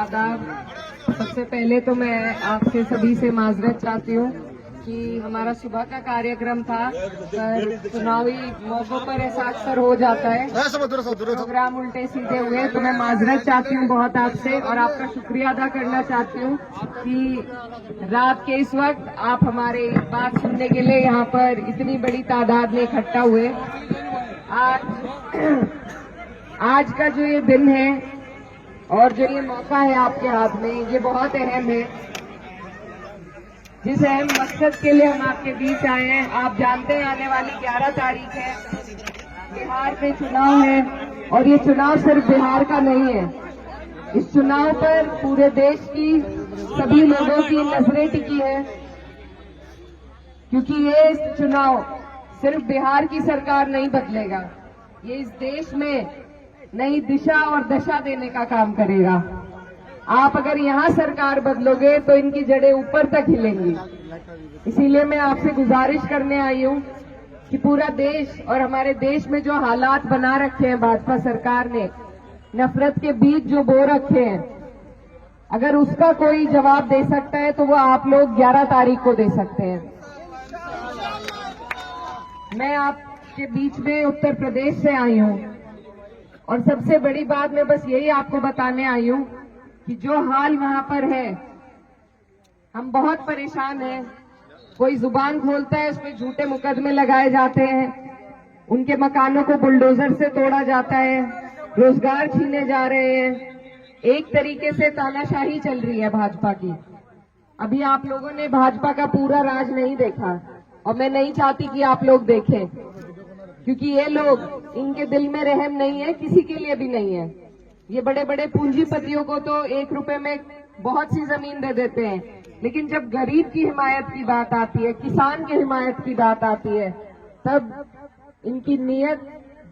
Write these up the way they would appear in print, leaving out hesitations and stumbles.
आदाब। सबसे पहले तो मैं आपसे सभी से माजरत चाहती हूँ कि हमारा सुबह का कार्यक्रम था, पर चुनावी मौकों पर ऐसा अक्सर हो जाता है, प्रोग्राम उल्टे सीधे हुए, तो मैं माजरत चाहती हूँ बहुत आपसे और आपका शुक्रिया अदा करना चाहती हूँ कि रात के इस वक्त आप हमारे बात सुनने के लिए यहाँ पर इतनी बड़ी तादाद में इकट्ठा हुए। आज का जो ये दिन है और जो ये मौका है आपके हाथ में, ये बहुत अहम है। जिस अहम मकसद के लिए हम आपके बीच आए हैं, आप जानते हैं आने वाली 11 तारीख है, बिहार में चुनाव है और ये चुनाव सिर्फ बिहार का नहीं है। इस चुनाव पर पूरे देश की सभी लोगों की नजरें टिकी है, क्योंकि ये चुनाव सिर्फ बिहार की सरकार नहीं बदलेगा, ये इस देश में नई दिशा और दशा देने का काम करेगा। आप अगर यहाँ सरकार बदलोगे तो इनकी जड़ें ऊपर तक हिलेंगी। इसीलिए मैं आपसे गुजारिश करने आई हूँ कि पूरा देश और हमारे देश में जो हालात बना रखे हैं भाजपा सरकार ने, नफरत के बीज जो बो रखे हैं, अगर उसका कोई जवाब दे सकता है तो वो आप लोग 11 तारीख को दे सकते हैं। मैं आपके बीच में उत्तर प्रदेश से आई हूँ और सबसे बड़ी बात मैं बस यही आपको बताने आई हूँ कि जो हाल वहां पर है, हम बहुत परेशान हैं। कोई जुबान खोलता है, उसमें झूठे मुकदमे लगाए जाते हैं, उनके मकानों को बुलडोजर से तोड़ा जाता है, रोजगार छीने जा रहे हैं। एक तरीके से तानाशाही चल रही है भाजपा की। अभी आप लोगों ने भाजपा का पूरा राज नहीं देखा और मैं नहीं चाहती कि आप लोग देखें, क्योंकि ये लोग, इनके दिल में रहम नहीं है, किसी के लिए भी नहीं है। ये बड़े बड़े पूंजीपतियों को तो 1 रुपए में बहुत सी जमीन दे देते हैं, लेकिन जब गरीब की हिमायत की बात आती है, किसान की हिमायत की बात आती है, तब इनकी नीयत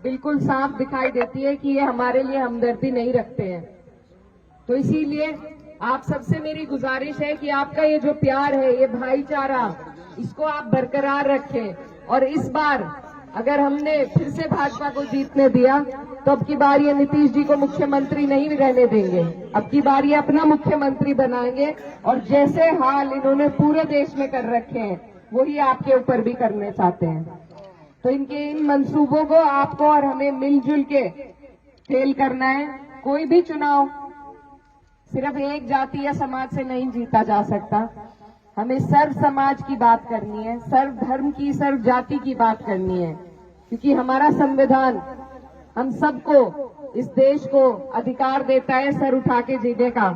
बिल्कुल साफ दिखाई देती है कि ये हमारे लिए हमदर्दी नहीं रखते हैं। तो इसीलिए आप सबसे मेरी गुजारिश है कि आपका ये जो प्यार है, ये भाईचारा, इसको आप बरकरार रखें। और इस बार अगर हमने फिर से भाजपा को जीतने दिया तो अब की बार ये नीतीश जी को मुख्यमंत्री नहीं रहने देंगे, अब की बार ये अपना मुख्यमंत्री बनाएंगे और जैसे हाल इन्होंने पूरे देश में कर रखे हैं वही आपके ऊपर भी करने चाहते हैं। तो इनके इन मंसूबों को आपको और हमें मिलजुल के फेल करना है। कोई भी चुनाव सिर्फ एक जाति या समाज से नहीं जीता जा सकता, हमें सर्व समाज की बात करनी है, सर्व धर्म की, सर्व जाति की बात करनी है, क्योंकि हमारा संविधान हम सबको, इस देश को अधिकार देता है सर उठा के जीने का।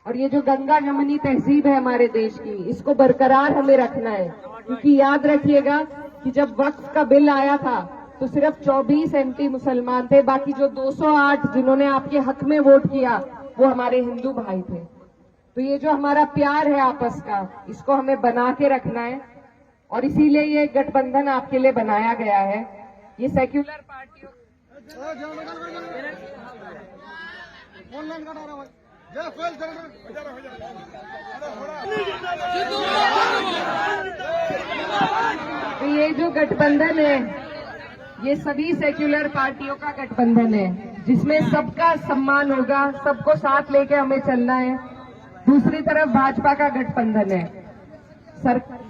और ये जो गंगा जमुनी तहजीब है हमारे देश की, इसको बरकरार हमें रखना है, क्योंकि याद रखिएगा कि जब वक्फ का बिल आया था तो सिर्फ 24 MP मुसलमान थे, बाकी जो 208 जिन्होंने आपके हक में वोट किया वो हमारे हिंदू भाई थे। तो ये जो हमारा प्यार है आपस का, इसको हमें बना के रखना है और इसीलिए ये गठबंधन आपके लिए बनाया गया है। ये सेक्युलर पार्टियों तो ये जो गठबंधन है, ये सभी सेक्युलर पार्टियों का गठबंधन है, जिसमें सबका सम्मान होगा, सबको साथ लेके हमें चलना है। दूसरी तरफ भाजपा का गठबंधन है।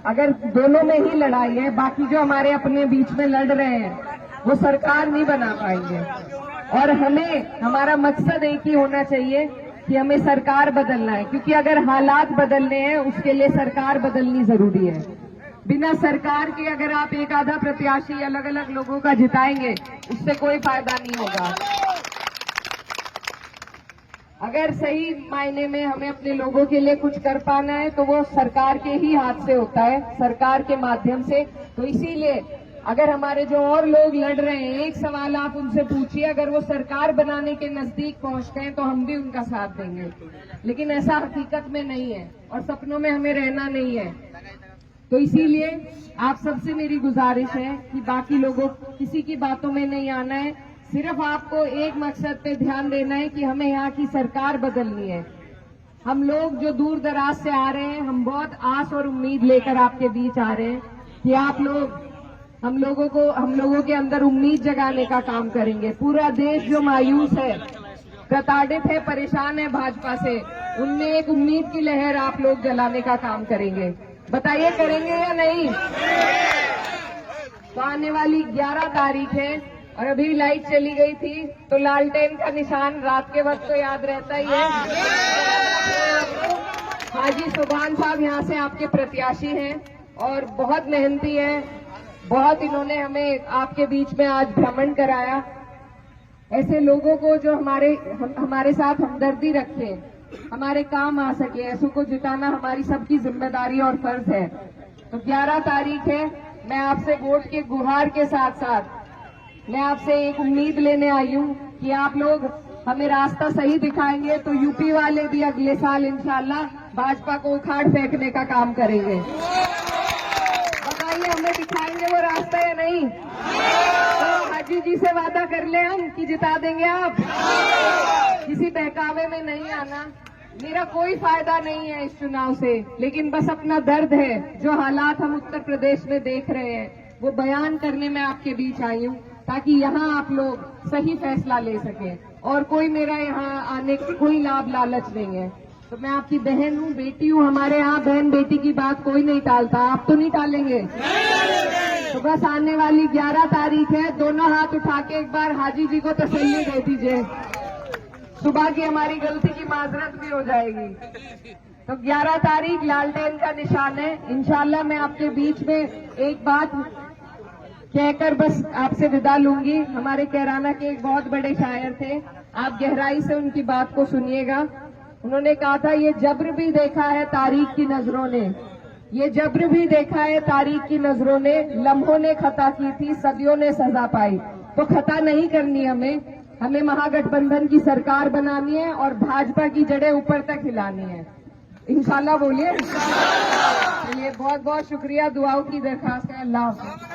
अगर दोनों में ही लड़ाई है, बाकी जो हमारे अपने बीच में लड़ रहे हैं वो सरकार नहीं बना पाएंगे। और हमें, हमारा मकसद एक ही होना चाहिए कि हमें सरकार बदलना है, क्योंकि अगर हालात बदलने हैं उसके लिए सरकार बदलनी जरूरी है। बिना सरकार के अगर आप एक आधा प्रत्याशी अलग अलग लोगों का जिताएंगे, उससे कोई फायदा नहीं होगा। अगर सही मायने में हमें अपने लोगों के लिए कुछ कर पाना है तो वो सरकार के ही हाथ से होता है, सरकार के माध्यम से। तो इसीलिए अगर हमारे जो और लोग लड़ रहे हैं, एक सवाल आप उनसे पूछिए, अगर वो सरकार बनाने के नजदीक पहुंचते हैं तो हम भी उनका साथ देंगे, लेकिन ऐसा हकीकत में नहीं है और सपनों में हमें रहना नहीं है। तो इसीलिए आप सबसे मेरी गुजारिश है कि बाकी लोगों, किसी की बातों में नहीं आना है, सिर्फ आपको एक मकसद पे ध्यान देना है कि हमें यहाँ की सरकार बदलनी है। हम लोग जो दूर दराज से आ रहे हैं, हम बहुत आस और उम्मीद लेकर आपके बीच आ रहे हैं कि आप लोग हम लोगों के अंदर उम्मीद जगाने का काम करेंगे। पूरा देश जो मायूस है, प्रताड़ित है, परेशान है भाजपा से, उनमें एक उम्मीद की लहर आप लोग जलाने का काम करेंगे। बताइए करेंगे या नहीं? तो आने वाली 11 तारीख है और अभी लाइट चली गई थी तो लालटेन का निशान रात के वक्त तो याद रहता ही है। हाजी सुभान साहब यहाँ से आपके प्रत्याशी हैं और बहुत मेहनती हैं, बहुत इन्होंने हमें आपके बीच में आज भ्रमण कराया। ऐसे लोगों को जो हमारे साथ हमदर्दी रखे, हमारे काम आ सके, ऐसों को जिताना हमारी सबकी जिम्मेदारी और फर्ज है। तो 11 तारीख है, मैं आपसे वोट के गुहार के साथ साथ मैं आपसे एक उम्मीद लेने आई हूँ कि आप लोग हमें रास्ता सही दिखाएंगे तो यूपी वाले भी अगले साल इंशाल्लाह भाजपा को उखाड़ फेंकने का काम करेंगे। बताइए हमें दिखाएंगे वो रास्ता या नहीं? तो हाजी जी से वादा कर ले हम कि जिता देंगे आप। किसी बहकावे में नहीं आना, मेरा कोई फायदा नहीं है इस चुनाव से, लेकिन बस अपना दर्द है, जो हालात हम उत्तर प्रदेश में देख रहे हैं वो बयान करने में आपके बीच आई हूँ ताकि यहाँ आप लोग सही फैसला ले सकें और कोई मेरा यहाँ आने की कोई लाभ लालच नहीं है। तो मैं आपकी बहन हूँ, बेटी हूँ, हमारे यहाँ बहन बेटी की बात कोई नहीं टालता, आप तो नहीं टालेंगे। तो बस आने वाली 11 तारीख है, दोनों हाथ उठा के एक बार हाजी जी को तसल्ली दे दीजिए, सुबह की हमारी गलती की माजरत भी हो जाएगी। तो 11 तारीख लालटेन का निशान है। इंशाल्लाह मैं आपके बीच में एक बात कहकर बस आपसे विदा लूंगी। हमारे कैराना के एक बहुत बड़े शायर थे, आप गहराई से उनकी बात को सुनिएगा। उन्होंने कहा था, ये जब्र भी देखा है तारीख की नजरों ने, ये जब्र भी देखा है तारीख की नजरों ने, लम्हों ने खता की थी सदियों ने सजा पाई। तो खता नहीं करनी हमें महागठबंधन की सरकार बनानी है और भाजपा की जड़ें ऊपर तक हिलानी है। इंशाल्लाह बोलिए। चलिए बहुत बहुत शुक्रिया, दुआओं की दरखास्त है। अल्लाह हाफ़िज़।